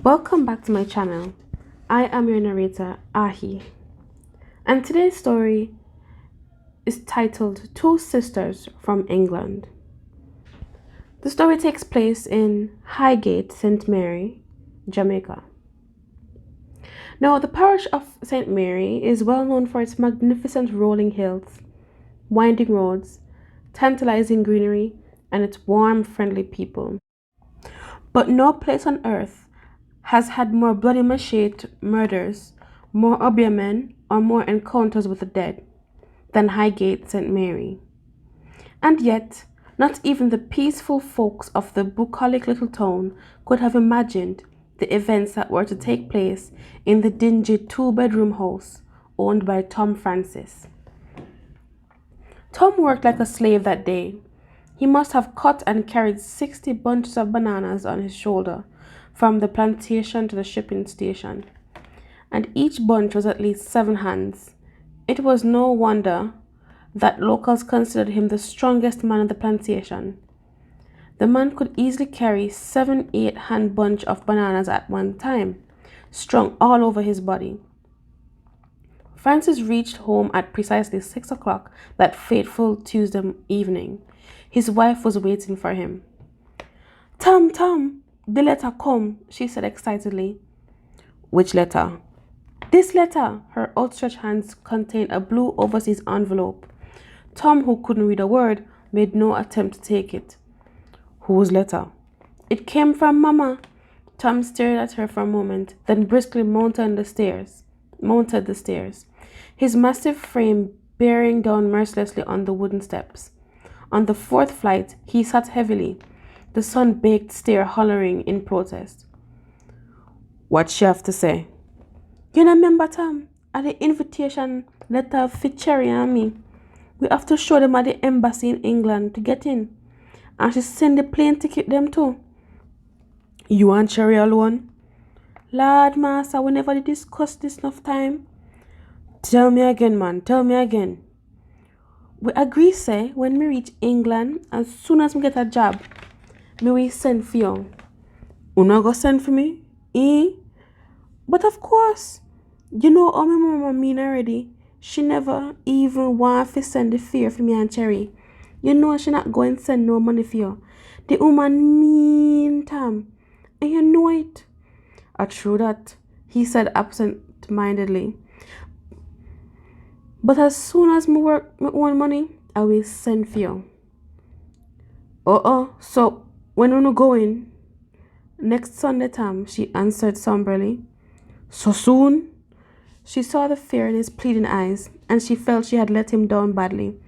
Welcome back to my channel. I am your narrator, Ahi, and today's story is titled Two Sisters from England. The story takes place in Highgate, St. Mary, Jamaica. Now, the parish of St. Mary is well known for its magnificent rolling hills, winding roads, tantalizing greenery, and its warm, friendly people. But no place on earth has had more bloody machete murders, more obeah or more encounters with the dead than Highgate St. Mary. And yet, not even the peaceful folks of the bucolic little town could have imagined the events that were to take place in the dingy two-bedroom house owned by Tom Francis. Tom worked like a slave that day. He must have cut and carried 60 bunches of bananas on his shoulder from the plantation to the shipping station, and each bunch was at least 7 hands. It was no wonder that locals considered him the strongest man on the plantation. The man could easily carry 7-8 hand bunch of bananas at one time, strung all over his body. Francis reached home at precisely 6 o'clock that fateful Tuesday evening. His wife was waiting for him. Tom, the letter come, she said excitedly. Which letter? This letter. Her outstretched hands contained a blue overseas envelope. Tom, who couldn't read a word, made no attempt to take it. Whose letter? It came from Mama. Tom stared at her for a moment, then briskly mounted the stairs, his massive frame bearing down mercilessly on the wooden steps. On the 4th flight, he sat heavily, the sun-baked stare hollering in protest. What she have to say? You know, remember, Tom, at the invitation letter for Cherry and me, we have to show them at the embassy in England to get in. And she send the plane ticket them too. You and Cherry alone? Lord, master, we never did discuss this enough time. Tell me again, man, tell me again. We agree, say, when we reach England, as soon as we get a job, me we send for you. You not go send for me? But of course, you know how my mama mean already. She never even want to send the fare for me and Cherry. You know she not going to send no money for you. The woman mean, Tom. And you know it. True that, he said absent-mindedly. But as soon as me work my own money, I will send for you. So when are you going? Next Sunday, Tom, she answered somberly. So soon? She saw the fear in his pleading eyes, and she felt she had let him down badly.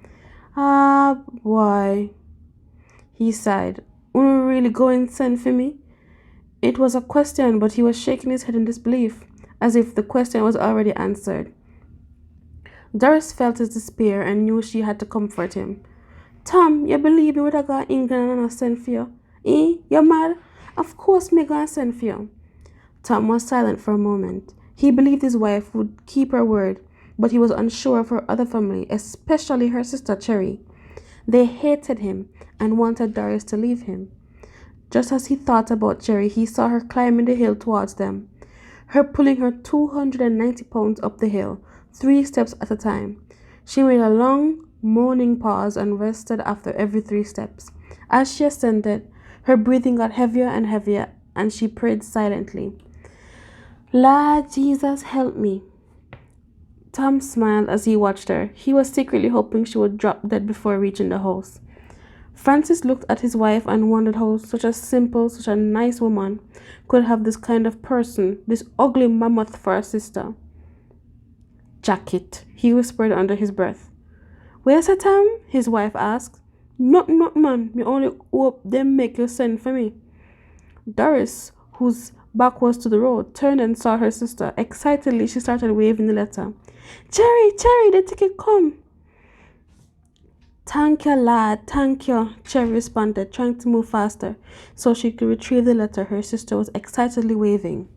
Ah, boy, he sighed. Are you really going to send for me? It was a question, but he was shaking his head in disbelief, as if the question was already answered. Doris felt his despair and knew she had to comfort him. Tom, you believe me would have gone to England and I send for you? You're mad? Of course me gonna send for you. Tom was silent for a moment. He believed his wife would keep her word, but he was unsure of her other family, especially her sister Cherry. They hated him and wanted Doris to leave him. Just as he thought about Cherry, he saw her climbing the hill towards them, her pulling her 290 pounds up the hill, 3 steps at a time. She made a long, moaning pause and rested after every 3 steps. As she ascended, her breathing got heavier and heavier, and she prayed silently. Lord Jesus, help me. Tom smiled as he watched her. He was secretly hoping she would drop dead before reaching the house. Francis looked at his wife and wondered how such a nice woman could have this kind of person, this ugly mammoth for a sister. Jacket, he whispered under his breath. Where's her, Tom? His wife asked. Not man, me only hope them make you send for me. Doris, whose back was to the road, turned and saw her sister. Excitedly, she started waving the letter. Cherry, the ticket come. Thank you, lad, thank you, Cherry responded, trying to move faster so she could retrieve the letter her sister was excitedly waving.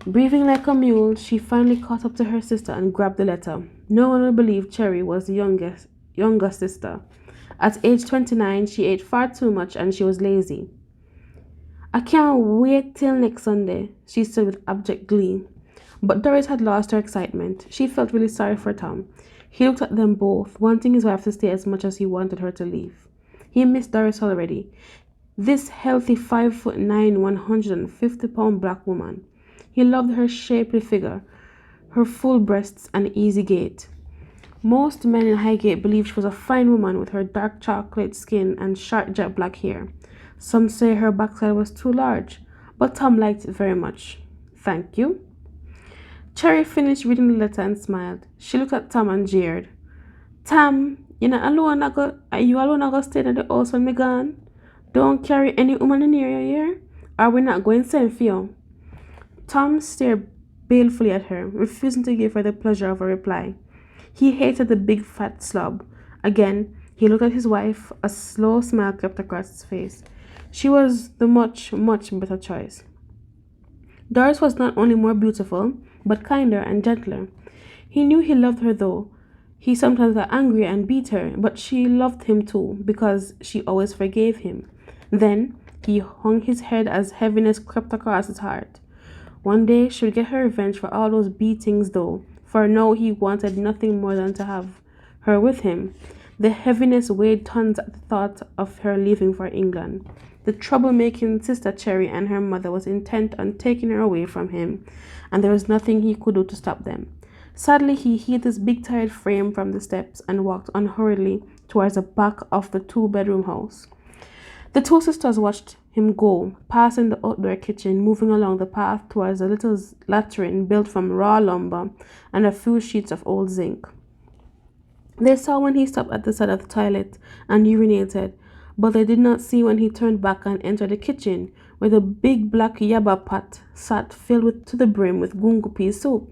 Breathing like a mule, she finally caught up to her sister and grabbed the letter. No one would believe Cherry was the younger sister. At age 29, she ate far too much and she was lazy. I can't wait till next Sunday, she said with abject glee. But Doris had lost her excitement. She felt really sorry for Tom. He looked at them both, wanting his wife to stay as much as he wanted her to leave. He missed Doris already. This healthy 5'9", 150-pound black woman. He loved her shapely figure, her full breasts and easy gait. Most men in Highgate believed she was a fine woman with her dark chocolate skin and short jet black hair. Some say her backside was too large, but Tom liked it very much. Thank you. Cherry finished reading the letter and smiled. She looked at Tom and jeered. Tom, are you alone I go stay in the house when me gone? Don't carry any woman in here, here, or we're not going to send for you. Tom stared balefully at her, refusing to give her the pleasure of a reply. He hated the big fat slob. Again, he looked at his wife. A slow smile crept across his face. She was the much, much better choice. Doris was not only more beautiful, but kinder and gentler. He knew he loved her though. He sometimes got angry and beat her, but she loved him too, because she always forgave him. Then he hung his head as heaviness crept across his heart. One day she would get her revenge for all those beatings though, for now he wanted nothing more than to have her with him. The heaviness weighed tons at the thought of her leaving for England. The troublemaking Sister Cherry and her mother was intent on taking her away from him, and there was nothing he could do to stop them. Sadly, he hid his big tired frame from the steps and walked unhurriedly towards the back of the two-bedroom house. The two sisters watched him go, passing the outdoor kitchen, moving along the path towards a little latrine built from raw lumber and a few sheets of old zinc. They saw when he stopped at the side of the toilet and urinated, but they did not see when he turned back and entered the kitchen, where the big black yaba pot sat filled to the brim with gungo pea soup.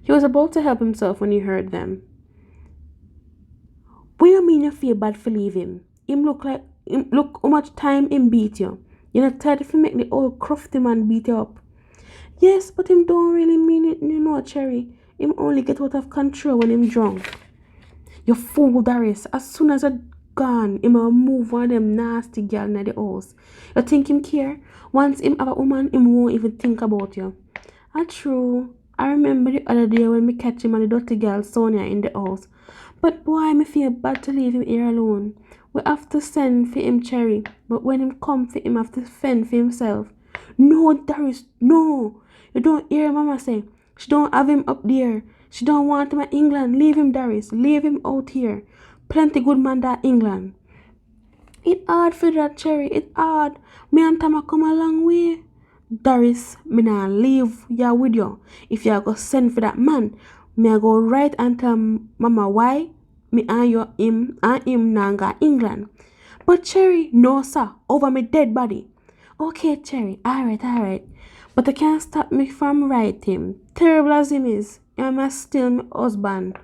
He was about to help himself when he heard them. What you mean you feel bad for leave him? Look how much time him beat you. You're not tired if you make the old crufty man beat you up. Yes, but him don't really mean it, Cherry. Him only get out of control when him drunk. You fool, Doris. As soon as I gone, him a move one of them nasty girl in the house. You think him care? Once him have a woman, him won't even think about you. True. I remember the other day when me catch him and the dirty girl Sonia in the house. But boy, me feel bad to leave him here alone. We have to send for him, Cherry. But when him come for him, have to fend for himself. No, Doris, no. You don't hear Mama say. She don't have him up there. She don't want him at England. Leave him, Doris. Leave him out here. Plenty good man that England. It hard for that, Cherry. It hard. Me and Tama come a long way. Doris, me nah leave ya with you. If you go send for that man, me I go right and tell Mama why me and him nah go England. But Cherry, no sir, over me dead body. Okay, Cherry, alright. But I can't stop me from writing him. Terrible as him is, I must still my husband.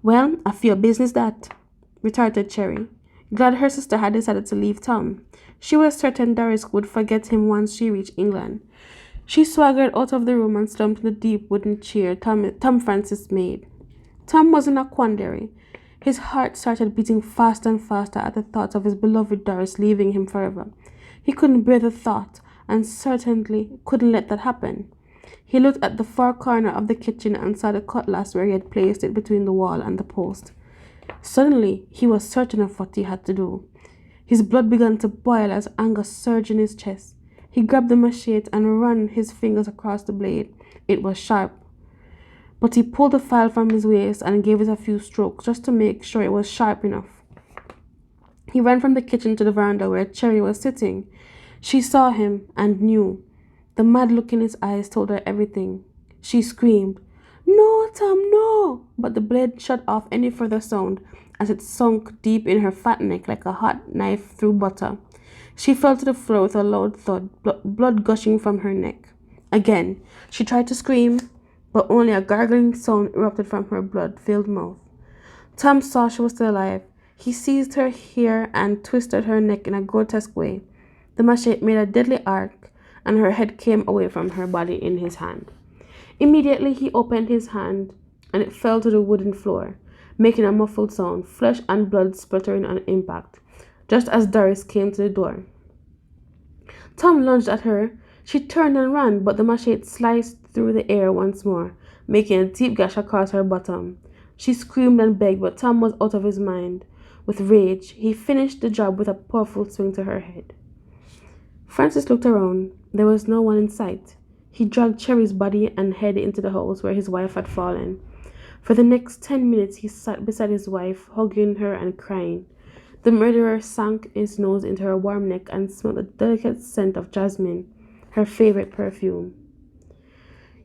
Well, I feel business that, retorted Cherry, glad her sister had decided to leave Tom. She was certain Doris would forget him once she reached England. She swaggered out of the room and slumped in the deep wooden chair Tom Francis made. Tom was in a quandary. His heart started beating faster and faster at the thought of his beloved Doris leaving him forever. He couldn't bear the thought, and certainly couldn't let that happen. He looked at the far corner of the kitchen and saw the cutlass where he had placed it between the wall and the post. Suddenly, he was certain of what he had to do. His blood began to boil as anger surged in his chest. He grabbed the machete and ran his fingers across the blade. It was sharp, but he pulled the file from his waist and gave it a few strokes just to make sure it was sharp enough. He ran from the kitchen to the veranda where Cherry was sitting. She saw him and knew. The mad look in his eyes told her everything. She screamed, "No, Tom, no!" But the blade shut off any further sound as it sunk deep in her fat neck like a hot knife through butter. She fell to the floor with a loud thud, blood gushing from her neck. Again, she tried to scream, but only a gargling sound erupted from her blood-filled mouth. Tom saw she was still alive. He seized her hair and twisted her neck in a grotesque way. The machete made a deadly arc, and her head came away from her body in his hand. Immediately he opened his hand, and it fell to the wooden floor, making a muffled sound, flesh and blood splattering on impact, just as Doris came to the door. Tom lunged at her. She turned and ran, but the machete sliced through the air once more, making a deep gash across her bottom. She screamed and begged, but Tom was out of his mind. With rage, he finished the job with a powerful swing to her head. Francis looked around. There was no one in sight. He dragged Cherry's body and head into the house where his wife had fallen. For the next 10 minutes, he sat beside his wife, hugging her and crying. The murderer sank his nose into her warm neck and smelled the delicate scent of jasmine, her favorite perfume.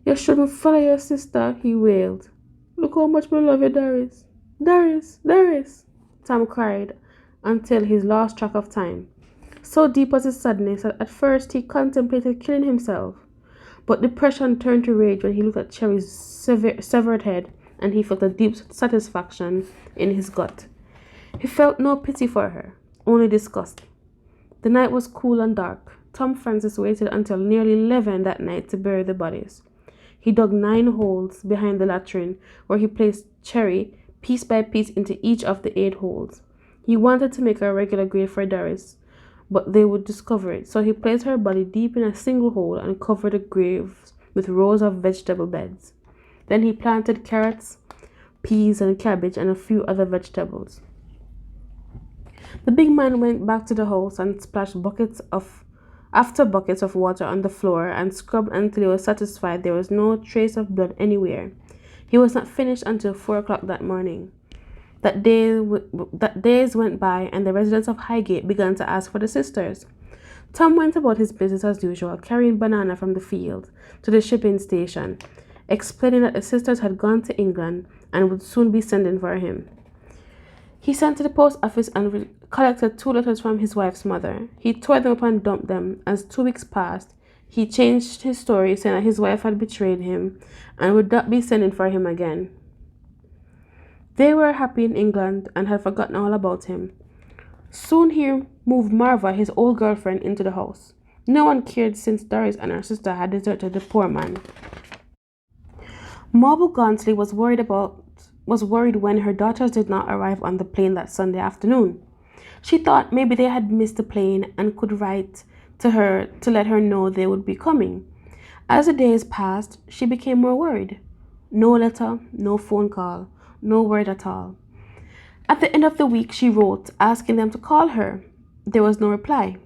"You shouldn't follow your sister," he wailed. "Look how much we love you, Doris. Doris, Doris," Tom cried until he lost track of time. So deep was his sadness that at first he contemplated killing himself. But depression turned to rage when he looked at Cherry's severed head, and he felt a deep satisfaction in his gut. He felt no pity for her, only disgust. The night was cool and dark. Tom Francis waited until nearly 11 that night to bury the bodies. He dug 9 holes behind the latrine, where he placed Cherry piece by piece into each of the 8 holes. He wanted to make a regular grave for Doris, but they would discover it, so he placed her body deep in a single hole and covered the grave with rows of vegetable beds. Then he planted carrots, peas, and cabbage and a few other vegetables. The big man went back to the house and splashed buckets of water on the floor and scrubbed until he was satisfied there was no trace of blood anywhere. He was not finished until 4 o'clock that morning. That days went by, and the residents of Highgate began to ask for the sisters. Tom went about his business as usual, carrying banana from the field to the shipping station, explaining that the sisters had gone to England and would soon be sending for him. He sent to the post office and collected 2 letters from his wife's mother. He tore them up and dumped them. As 2 weeks passed, he changed his story, saying that his wife had betrayed him and would not be sending for him again. They were happy in England and had forgotten all about him. Soon he moved Marva, his old girlfriend, into the house. No one cared since Doris and her sister had deserted the poor man. Marble Gauntley was worried when her daughters did not arrive on the plane that Sunday afternoon. She thought maybe they had missed the plane and could write to her to let her know they would be coming. As the days passed, she became more worried. No letter, no phone call, no word at all. At the end of the week, she wrote, asking them to call her. There was no reply.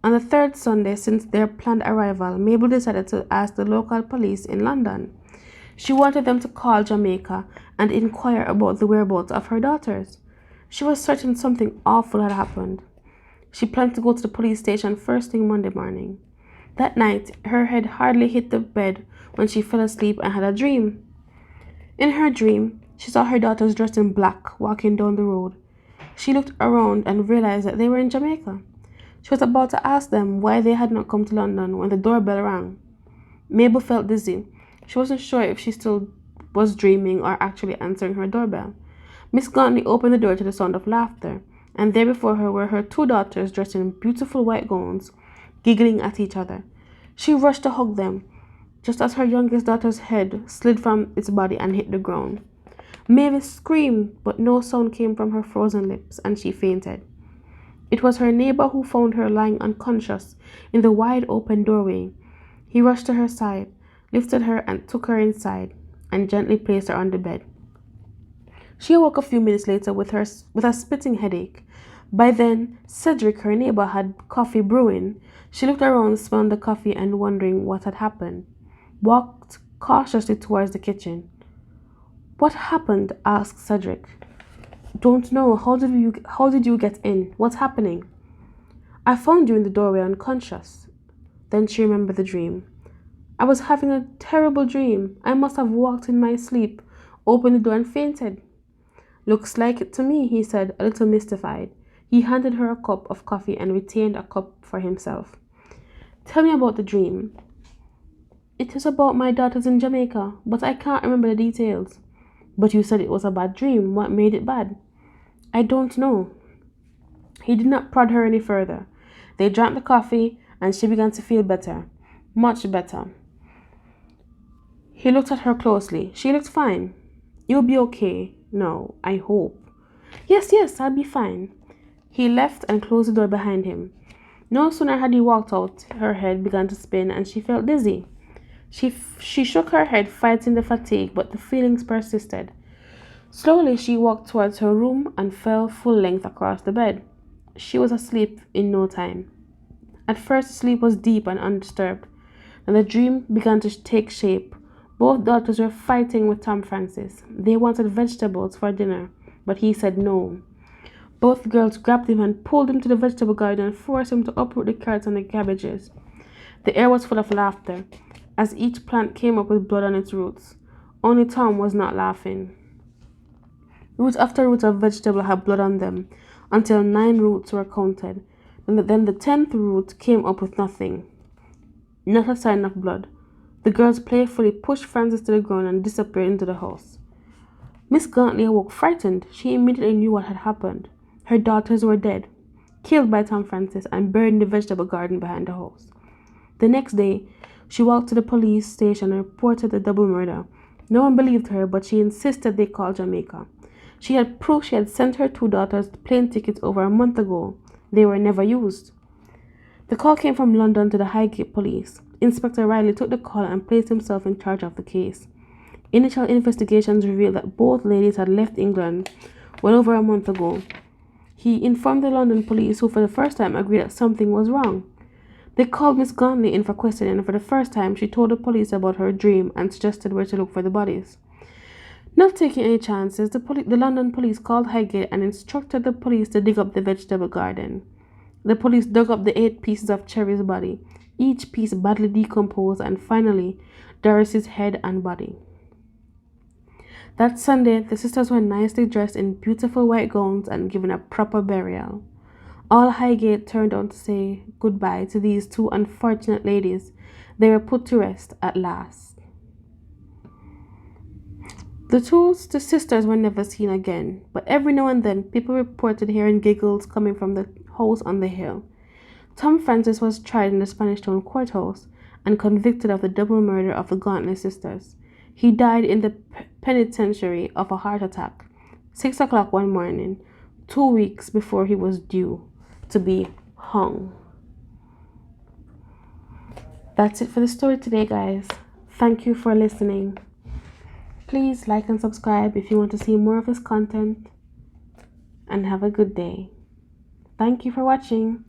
On the 3rd Sunday since their planned arrival, Mabel decided to ask the local police in London. She wanted them to call Jamaica and inquire about the whereabouts of her daughters. She was certain something awful had happened. She planned to go to the police station first thing Monday morning. That night, her head hardly hit the bed when she fell asleep and had a dream. In her dream, she saw her daughters dressed in black walking down the road. She looked around and realized that they were in Jamaica. She was about to ask them why they had not come to London when the doorbell rang. Mabel felt dizzy. She wasn't sure if she still was dreaming or actually answering her doorbell. Miss Gauntley opened the door to the sound of laughter, and there before her were her 2 daughters dressed in beautiful white gowns, giggling at each other. She rushed to hug them, just as her youngest daughter's head slid from its body and hit the ground. Mavis screamed, but no sound came from her frozen lips, and she fainted. It was her neighbor who found her lying unconscious in the wide-open doorway. He rushed to her side, lifted her and took her inside, and gently placed her on the bed. She awoke a few minutes later with a splitting headache. By then, Cedric, her neighbor, had coffee brewing. She looked around, smelled the coffee, and wondering what had happened, walked cautiously towards the kitchen. "What happened?" asked Cedric. "Don't know. How did you get in? What's happening?" "I found you in the doorway unconscious." Then she remembered the dream. "I was having a terrible dream. I must have walked in my sleep, opened the door and fainted." "Looks like it to me," he said, a little mystified. He handed her a cup of coffee and retained a cup for himself. "Tell me about the dream." "It is about my daughters in Jamaica, but I can't remember the details." "But you said it was a bad dream. What made it bad?" "I don't know." He did not prod her any further. They drank the coffee, and she began to feel better. Much better. He looked at her closely. She looked fine. "You'll be okay. No, I hope." Yes, I'll be fine." He left and closed the door behind him. No sooner had he walked out, her head began to spin and she felt dizzy. She shook her head, fighting the fatigue, but the feelings persisted. Slowly, she walked towards her room and fell full length across the bed. She was asleep in no time. At first, sleep was deep and undisturbed, and the dream began to take shape. Both daughters were fighting with Tom Francis. They wanted vegetables for dinner, but he said no. Both girls grabbed him and pulled him to the vegetable garden and forced him to uproot the carrots and the cabbages. The air was full of laughter, as each plant came up with blood on its roots. Only Tom was not laughing. Root after root of vegetable had blood on them, until 9 roots were counted. Then the 10th root came up with nothing, not a sign of blood. The girls playfully pushed Francis to the ground and disappeared into the house. Miss Gauntlet awoke frightened. She immediately knew what had happened. Her daughters were dead, killed by Tom Francis and buried in the vegetable garden behind the house. The next day, she walked to the police station and reported the double murder. No one believed her, but she insisted they call Jamaica. She had proof she had sent her 2 daughters plane tickets over a month ago. They were never used. The call came from London to the Highgate Police. Inspector Riley took the call and placed himself in charge of the case. Initial investigations revealed that both ladies had left England well over a month ago. He informed the London police, who for the first time agreed that something was wrong. They called Miss Gauntlet in for questioning, and for the first time she told the police about her dream and suggested where to look for the bodies. Not taking any chances, the London police called Highgate and instructed the police to dig up the vegetable garden. The police dug up the 8 pieces of Cherry's body, each piece badly decomposed, and finally, Doris's head and body. That Sunday, the sisters were nicely dressed in beautiful white gowns and given a proper burial. All Highgate turned out to say goodbye to these 2 unfortunate ladies. They were put to rest at last. The sisters were never seen again, but every now and then people reported hearing giggles coming from the house on the hill. Tom Francis was tried in the Spanish Town courthouse and convicted of the double murder of the Gauntlet sisters. He died in the penitentiary of a heart attack, 6 o'clock one morning, 2 weeks before he was due to be hung. That's it for the story today, guys. Thank you for listening. Please like and subscribe if you want to see more of this content, and have a good day. Thank you for watching.